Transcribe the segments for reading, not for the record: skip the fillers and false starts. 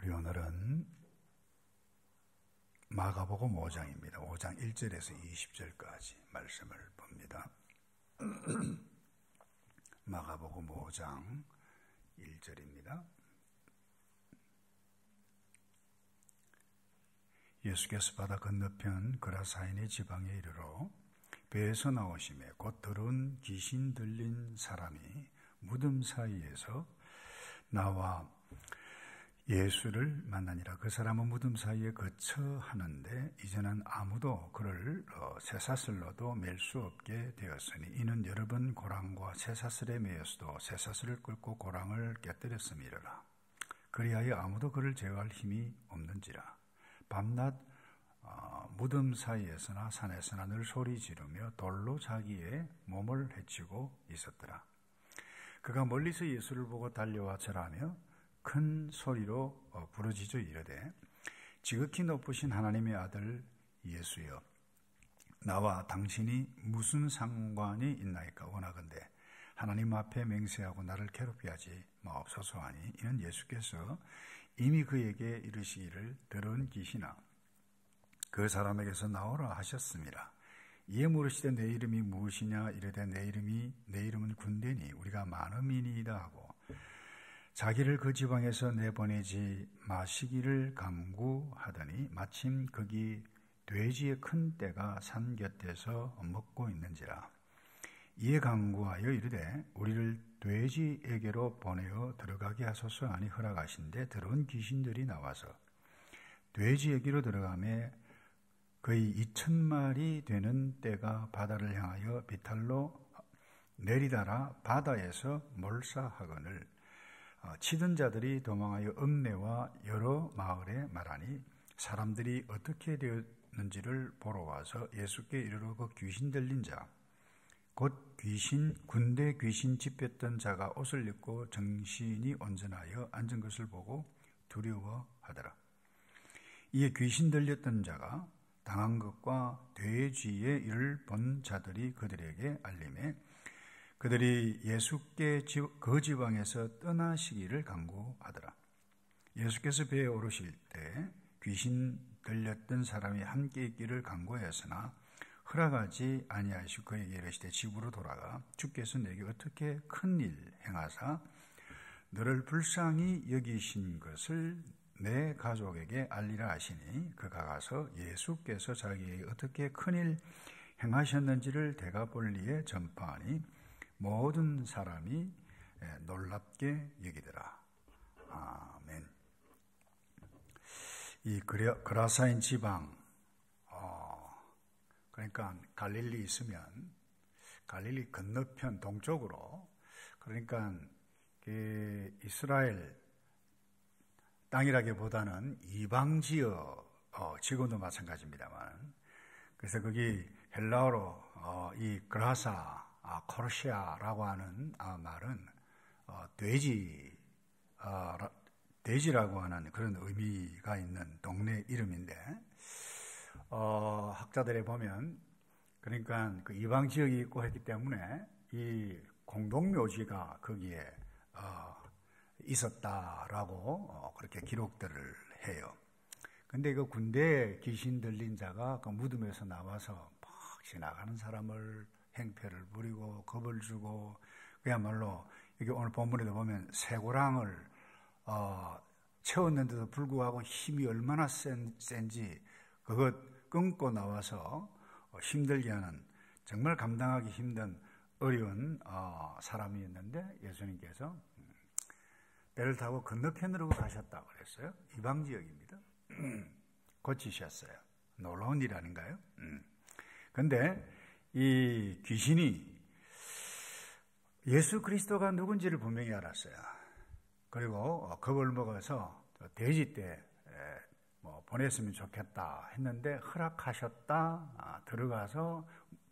우리 오늘은 마가복음 5장입니다. 5장 1절에서 20절까지 말씀을 봅니다. 마가복음 5장 1절입니다. 예수께서 바다 건너편 그라사인의 지방에 이르러 배에서 나오심에 곧 더러운 귀신 들린 사람이 무덤 사이에서 나와 예수를 만나니라. 그 사람은 무덤 사이에 거처 하는데 이제는 아무도 그를 쇠사슬로도 맬 수 없게 되었으니 이는 여러 번 고랑과 쇠사슬에 매였어도 쇠사슬을 끌고 고랑을 깨뜨렸음이라. 그리하여 아무도 그를 제어할 힘이 없는지라. 밤낮 무덤 사이에서나 산에서나 늘 소리 지르며 돌로 자기의 몸을 해치고 있었더라. 그가 멀리서 예수를 보고 달려와 절하며 큰 소리로 부르짖어 이르되 지극히 높으신 하나님의 아들 예수여, 나와 당신이 무슨 상관이 있나이까? 원하건대 하나님 앞에 맹세하고 나를 괴롭게 하지 마옵소서 하니 이는 예수께서 이미 그에게 이르시기를 더러운 귀신아 그 사람에게서 나오라 하셨습니다. 이에 물으시되 내 이름이 무엇이냐? 이르되 내 이름은 군대니 우리가 많음이니이다 하고 자기를 그 지방에서 내보내지 마시기를 간구하더니 마침 거기 돼지의 큰 떼가 산 곁에서 먹고 있는지라. 이에 간구하여 이르되 우리를 돼지에게로 보내어 들어가게 하소서 하니 허락하신대 더러운 귀신들이 나와서 돼지에게로 들어가매 거의 2,000마리 되는 떼가 바다를 향하여 비탈로 내리달아 바다에서 몰사하거늘 치던 자들이 도망하여 읍내와 여러 마을에 말하니 사람들이 어떻게 되었는지를 보러 와서 예수께 이르러 그 귀신 들린 자 곧 군대 귀신 집혔던 자가 옷을 입고 정신이 온전하여 앉은 것을 보고 두려워하더라. 이에 귀신 들렸던 자가 당한 것과 돼지의 일을 본 자들이 그들에게 알림해 그들이 예수께 그 지방에서 떠나시기를 간구하더라. 예수께서 배에 오르실 때 귀신 들렸던 사람이 함께 있기를 간구하였으나 허락하지 아니하시고 그에게 이르시되 집으로 돌아가 주께서 내게 어떻게 큰 일 행하사 너를 불쌍히 여기신 것을 내 가족에게 알리라 하시니 그가 가서 예수께서 자기에게 어떻게 큰일 행하셨는지를 대가볼리에 전파하니 모든 사람이 놀랍게 여기더라. 아멘. 이 그라사인 지방, 그러니까 갈릴리 있으면 갈릴리 건너편 동쪽으로, 그러니까 그 이스라엘 땅이라기보다는 이방 지역도 마찬가지입니다만, 그래서 거기 헬라어로 이 그라사 코르시아라고 하는 말은 돼지라고 하는 그런 의미가 있는 동네 이름인데, 학자들에 보면 그러니까 그 이방 지역이 있고 했기 때문에 이 공동묘지가 거기에 있었다라고 그렇게 기록들을 해요. 근데 그 군대에 귀신 들린 자가 그 무덤에서 나와서 막 지나가는 사람을 행패를 부리고 겁을 주고 그야말로 여기 오늘 본문에도 보면 쇠고랑을 채웠는데도 불구하고 힘이 얼마나 센지 그것 끊고 나와서 힘들게 하는 정말 감당하기 힘든 어려운 사람이었는데 예수님께서 배를 타고 건너편으로 가셨다고 그랬어요. 이방 지역입니다. 고치셨어요. 놀라운 일 아닌가요? 그런데 이 귀신이 예수 그리스도가 누군지를 분명히 알았어요. 그리고 겁을 먹어서 돼지 때 보냈으면 좋겠다 했는데 허락하셨다. 들어가서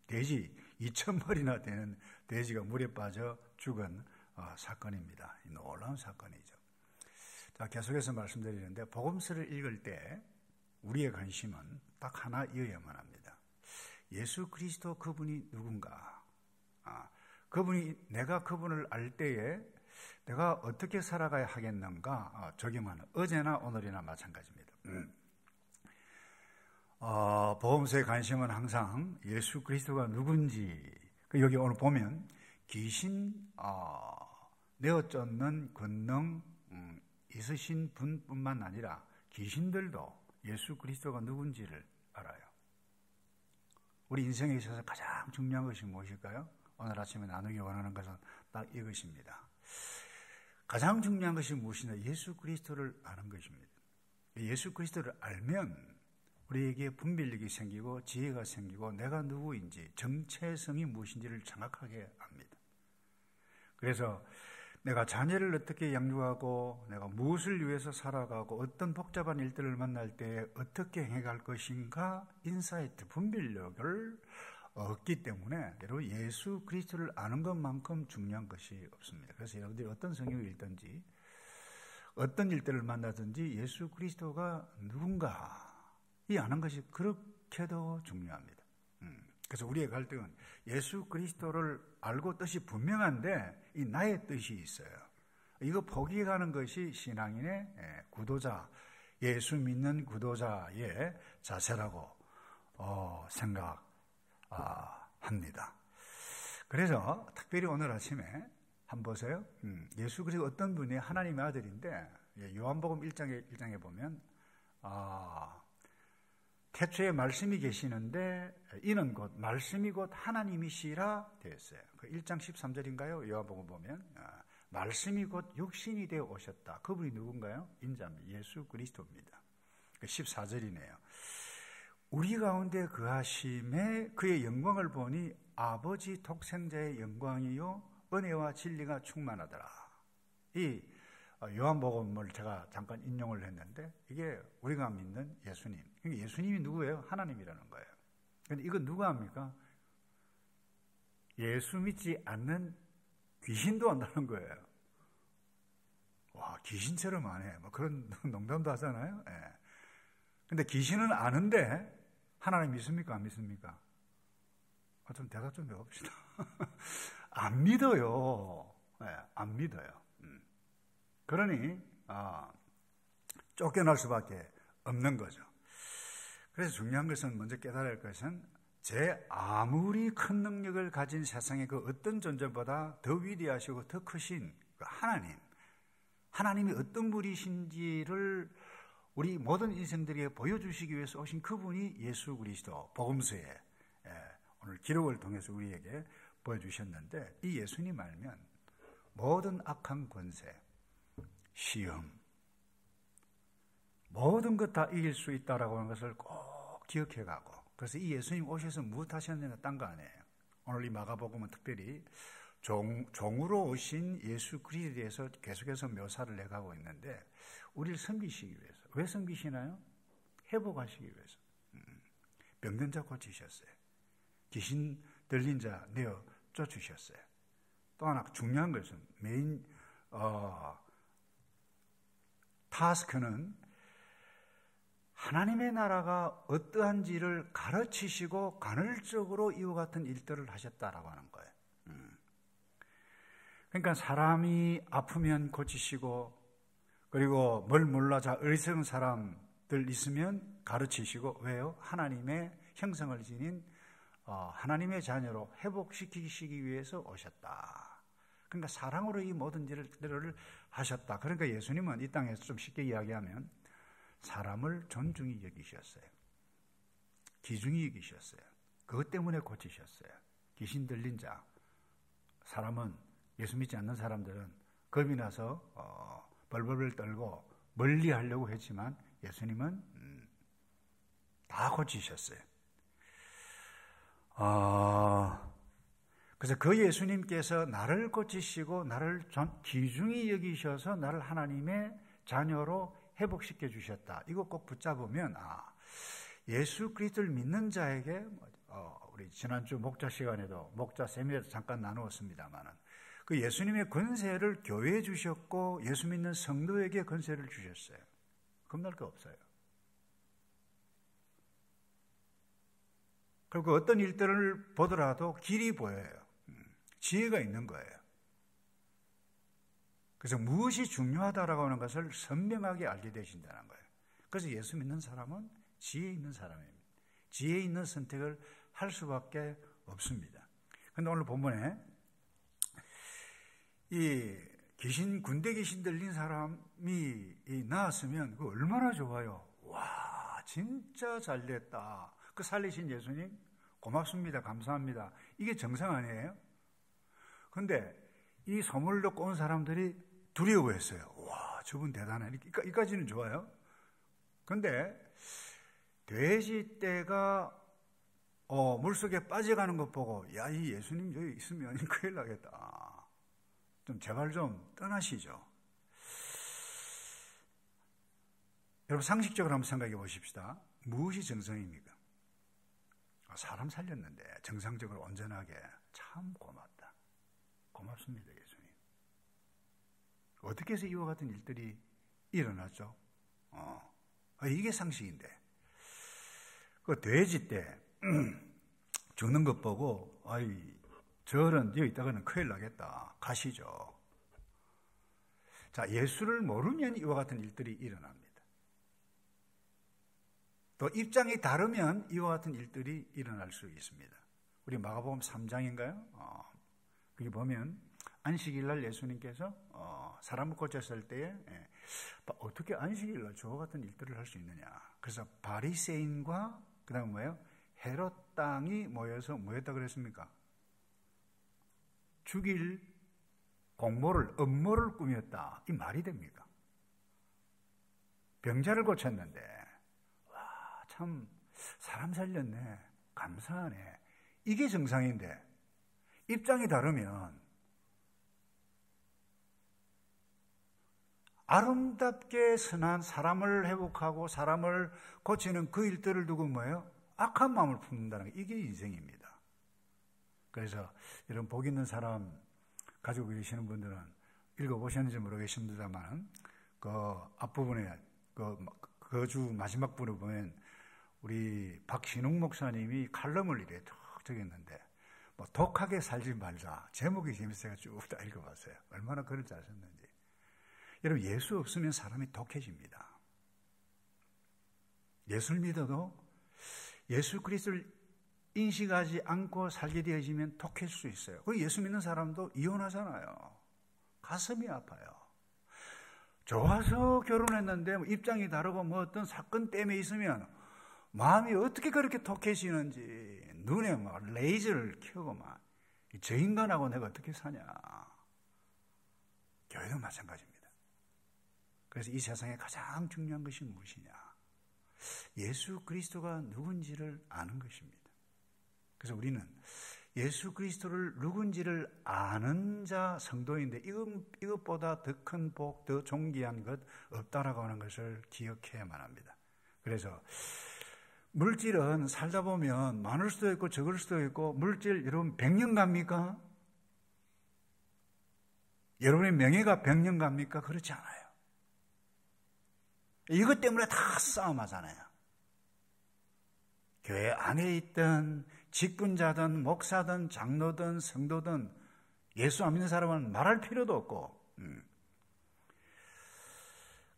돼지 2,000마리나 되는 돼지가 물에 빠져 죽은 사건입니다. 놀라운 사건이죠. 자, 계속해서 말씀드리는데 복음서를 읽을 때 우리의 관심은 딱 하나이어야만 합니다. 예수 그리스도 그분이 누군가? 그분이 내가 그분을 알 때에 내가 어떻게 살아가야 하겠는가 적용하는, 어제나 오늘이나 마찬가지입니다. 복음서의 관심은 항상 예수 그리스도가 누군지, 여기 오늘 보면 귀신 내어쫓는 권능 있으신 분뿐만 아니라 귀신들도 예수 그리스도가 누군지를 알아요. 우리 인생에 있어서 가장 중요한 것이 무엇일까요? 오늘 아침에 나누기 원하는 것은 딱 이것입니다. 가장 중요한 것이 무엇이냐? 예수 그리스도를 아는 것입니다. 예수 그리스도를 알면 우리에게 분별력이 생기고 지혜가 생기고 내가 누구인지, 정체성이 무엇인지를 정확하게 압니다. 그래서 내가 자녀를 어떻게 양육하고 내가 무엇을 위해서 살아가고 어떤 복잡한 일들을 만날 때 어떻게 행해갈 것인가, 인사이트, 분별력을 얻기 때문에 여러분 예수 그리스도를 아는 것만큼 중요한 것이 없습니다. 그래서 여러분들이 어떤 성경을 읽든지 어떤 일들을 만나든지 예수 그리스도가 누군가 이 아는 것이 그렇게도 중요합니다. 그래서 우리의 갈등은 예수 그리스도를 알고 뜻이 분명한데 이 나의 뜻이 있어요. 이거 포기해가는 것이 신앙인의 구도자, 예수 믿는 구도자의 자세라고 생각합니다. 그래서 특별히 오늘 아침에 한번 보세요. 예수 그리스도 어떤 분이 하나님의 아들인데, 요한복음 1장에 보면 태초에 말씀이 계시는데 이는 곧 말씀이 곧 하나님이시라 되었어요. 그 1장 13절인가요? 요한복음 보면 말씀이 곧 육신이 되어 오셨다. 그분이 누군가요? 인자입니다. 예수 그리스도입니다. 14절이네요. 우리 가운데 그하심에 그의 영광을 보니 아버지 독생자의 영광이요 은혜와 진리가 충만하더라. 이 요한복음을 제가 잠깐 인용을 했는데 이게 우리가 믿는 예수님. 예수님이 누구예요? 하나님이라는 거예요. 그런데 이건 누가 합니까? 예수 믿지 않는 귀신도 한다는 거예요. 와, 귀신처럼 안 해. 뭐 그런 농담도 하잖아요. 그런데 귀신은 아는데 하나님 믿습니까? 안 믿습니까? 좀 대답 좀 해봅시다. 안 믿어요. 안 믿어요. 그러니 쫓겨날 수밖에 없는 거죠. 그래서 중요한 것은 먼저 깨달아야 할 것은 제 아무리 큰 능력을 가진 세상의 그 어떤 존재보다 더 위대하시고 더 크신 그 하나님이 어떤 분이신지를 우리 모든 인생들에게 보여주시기 위해서 오신 그분이 예수 그리스도, 복음서에 오늘 기록을 통해서 우리에게 보여주셨는데, 이 예수님 알면 모든 악한 권세, 시험, 모든 것 다 이길 수 있다라고 하는 것을 꼭 기억해가고, 그래서 이 예수님 오셔서 무엇 하셨느냐 딴 거 아니에요. 오늘 이 마가복음은 특별히 종으로 오신 예수 그리스도에 대해서 계속해서 묘사를 해가고 있는데, 우리를 섬기시기 위해서. 왜 섬기시나요? 회복하시기 위해서. 병든 자 고치셨어요. 귀신 들린 자 내어 쫓으셨어요. 또 하나 중요한 것은 메인 타스크는 하나님의 나라가 어떠한지를 가르치시고 간헐적으로 이와 같은 일들을 하셨다라고 하는 거예요. 그러니까 사람이 아프면 고치시고, 그리고 뭘 몰라 어리석은 사람들 있으면 가르치시고, 왜요? 하나님의 형상을 지닌 하나님의 자녀로 회복시키시기 위해서 오셨다. 그러니까 사랑으로 이 모든 일을 하셨다. 그러니까 예수님은 이 땅에서 좀 쉽게 이야기하면 사람을 존중히 여기셨어요. 귀중히 여기셨어요. 그것 때문에 고치셨어요. 귀신 들린 자, 사람은 예수 믿지 않는 사람들은 겁이 나서 벌벌 떨고 멀리 하려고 했지만 예수님은 다 고치셨어요. 그래서 그 예수님께서 나를 고치시고 나를 귀중히 여기셔서 나를 하나님의 자녀로 회복시켜 주셨다. 이거 꼭 붙잡으면 예수 그리스도를 믿는 자에게 우리 지난주 목자 시간에도 목자 세미나에서 잠깐 나누었습니다만은 그 예수님의 권세를 교회에 주셨고 예수 믿는 성도에게 권세를 주셨어요. 겁날 거 없어요. 그리고 어떤 일들을 보더라도 길이 보여요. 지혜가 있는 거예요. 그래서 무엇이 중요하다라고 하는 것을 선명하게 알게 되신다는 거예요. 그래서 예수 믿는 사람은 지혜 있는 사람입니다. 지혜 있는 선택을 할 수밖에 없습니다. 그런데 오늘 본문에 이 군대 귀신 들린 사람이 나왔으면 그 얼마나 좋아요. 와, 진짜 잘 됐다. 그 살리신 예수님 고맙습니다. 감사합니다. 이게 정상 아니에요? 그런데 이 소문을 듣고 온 사람들이 두려워했어요. 와, 저분 대단해. 이까지는 좋아요. 그런데 돼지떼가 물속에 빠져가는 것 보고 야, 이 예수님 여기 있으면 큰일 나겠다. 좀 제발 좀 떠나시죠. 여러분 상식적으로 한번 생각해 보십시다. 무엇이 정성입니까? 사람 살렸는데 정상적으로 온전하게 참 고맙다. 고맙습니다, 예수님. 어떻게 해서 이와 같은 일들이 일어났죠? 이게 상식인데. 그 돼지 때 죽는 것 보고 저런 여기 있다가는 큰일 나겠다. 가시죠. 자, 예수를 모르면 이와 같은 일들이 일어납니다. 또 입장이 다르면 이와 같은 일들이 일어날 수 있습니다. 우리 마가복음 3장인가요? 거기 보면 안식일날 예수님께서 사람을 고쳤을 때에 어떻게 안식일날 저와 같은 일들을 할 수 있느냐. 그래서 바리새인과 그 다음 뭐예요? 헤롯 땅이 모여서 뭐 했다 그랬습니까? 죽일 음모를 꾸몄다. 이 말이 됩니까? 병자를 고쳤는데 와, 참 사람 살렸네. 감사하네. 이게 정상인데 입장이 다르면 아름답게 선한 사람을 회복하고 사람을 고치는 그 일들을 두고 뭐예요? 악한 마음을 품는다는 게 이게 인생입니다. 그래서 이런 복 있는 사람 가지고 계시는 분들은 읽어보셨는지 모르겠습니다만 그 앞부분에 그 주 마지막 부분에 보면 우리 박신웅 목사님이 칼럼을 이래 툭 적였는데 뭐 독하게 살지 말자. 제목이 재밌어서 쭉 다 읽어봤어요. 얼마나 글을 잘 썼는지. 여러분 예수 없으면 사람이 독해집니다. 예수를 믿어도 예수 그리스도를 인식하지 않고 살게 되어지면 독해질 수 있어요. 그리고 예수 믿는 사람도 이혼하잖아요. 가슴이 아파요. 좋아서 결혼했는데 입장이 다르고 뭐 어떤 사건 때문에 있으면 마음이 어떻게 그렇게 독해지는지 눈에 막 레이저를 켜고 막 저 인간하고 내가 어떻게 사냐. 교회도 마찬가지입니다. 그래서 이 세상에 가장 중요한 것이 무엇이냐. 예수 그리스도가 누군지를 아는 것입니다. 그래서 우리는 예수 그리스도를 누군지를 아는 자 성도인데 이것보다 더 큰 복, 더 존귀한 것 없다라고 하는 것을 기억해야만 합니다. 그래서 물질은 살다 보면 많을 수도 있고 적을 수도 있고 물질 여러분 100년 갑니까? 여러분의 명예가 100년 갑니까? 그렇지 않아요. 이것 때문에 다 싸움하잖아요. 교회 안에 있던 직분자든 목사든 장로든 성도든 예수 안 믿는 사람은 말할 필요도 없고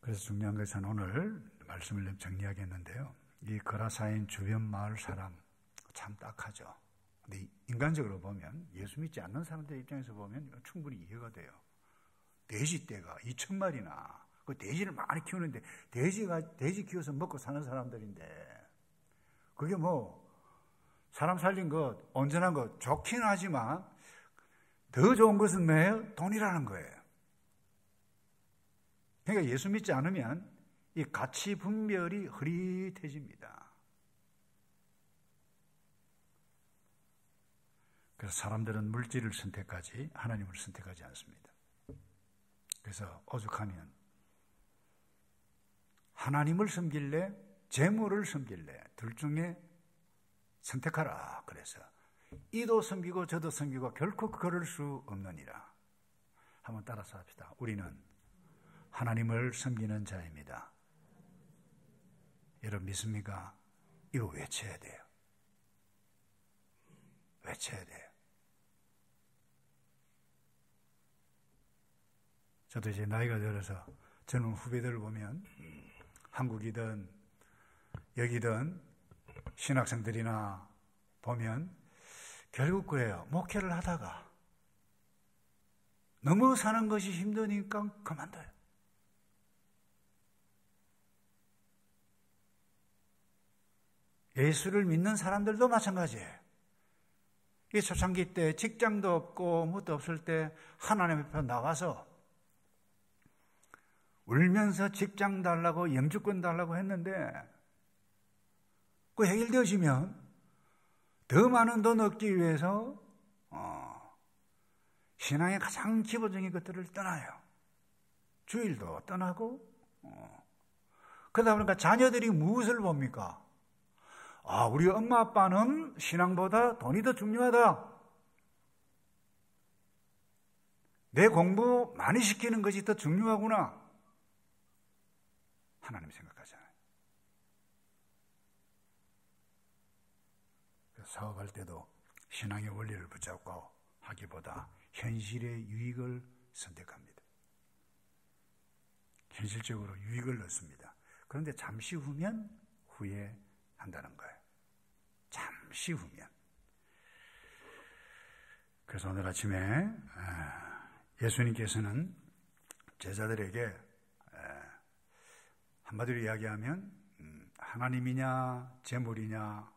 그래서 중요한 것은 오늘 말씀을 좀 정리하겠는데요. 이 거라사인 주변 마을 사람 참 딱하죠. 근데 인간적으로 보면 예수 믿지 않는 사람들 입장에서 보면 충분히 이해가 돼요. 돼지떼가 2,000마리나 그 돼지를 많이 키우는데 돼지 키워서 먹고 사는 사람들인데 그게 뭐 사람 살린 것 온전한 것 좋긴 하지만 더 좋은 것은 뭐예요? 돈이라는 거예요. 그러니까 예수 믿지 않으면 이 가치 분별이 흐릿해집니다. 그래서 사람들은 물질을 선택하지 하나님을 선택하지 않습니다. 그래서 오죽하면 하나님을 섬길래 재물을 섬길래 둘 중에 선택하라. 그래서 이도 섬기고 저도 섬기고 결코 그럴 수 없느니라. 한번 따라서 합시다. 우리는 하나님을 섬기는 자입니다. 여러분 믿습니까? 이거 외쳐야 돼요. 외쳐야 돼요. 저도 이제 나이가 들어서 젊은 후배들을 보면 한국이든 여기든 신학생들이나 보면 결국 그래요. 목회를 하다가 너무 사는 것이 힘드니까 그만둬요. 예수를 믿는 사람들도 마찬가지예요. 이 초창기 때 직장도 없고 무엇도 없을 때 하나님 앞에 나가서 울면서 직장 달라고 영주권 달라고 했는데 그 해결되어지면 더 많은 돈 얻기 위해서 신앙의 가장 기본적인 것들을 떠나요. 주일도 떠나고 그러다 보니까 자녀들이 무엇을 봅니까? 우리 엄마 아빠는 신앙보다 돈이 더 중요하다. 내 공부 많이 시키는 것이 더 중요하구나. 하나님 생각하잖아요. 사업할 때도 신앙의 원리를 붙잡고 하기보다 현실의 유익을 선택합니다. 현실적으로 유익을 얻습니다. 그런데 잠시 후면 후회한다는 거예요. 잠시 후면. 그래서 오늘 아침에 예수님께서는 제자들에게 한마디로 이야기하면 하나님이냐 재물이냐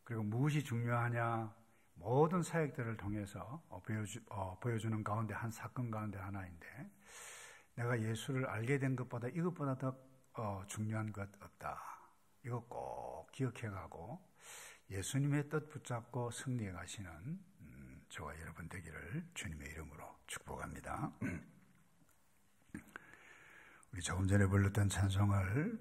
그리고 무엇이 중요하냐 모든 사역들을 통해서 보여주는 가운데 한 사건 가운데 하나인데 내가 예수를 알게 된 것보다 이것보다 더 중요한 것 없다. 이거 꼭 기억해가고 예수님의 뜻 붙잡고 승리해 가시는 저와 여러분 되기를 주님의 이름으로 축복합니다. 우리 조금 전에 불렀던 찬송을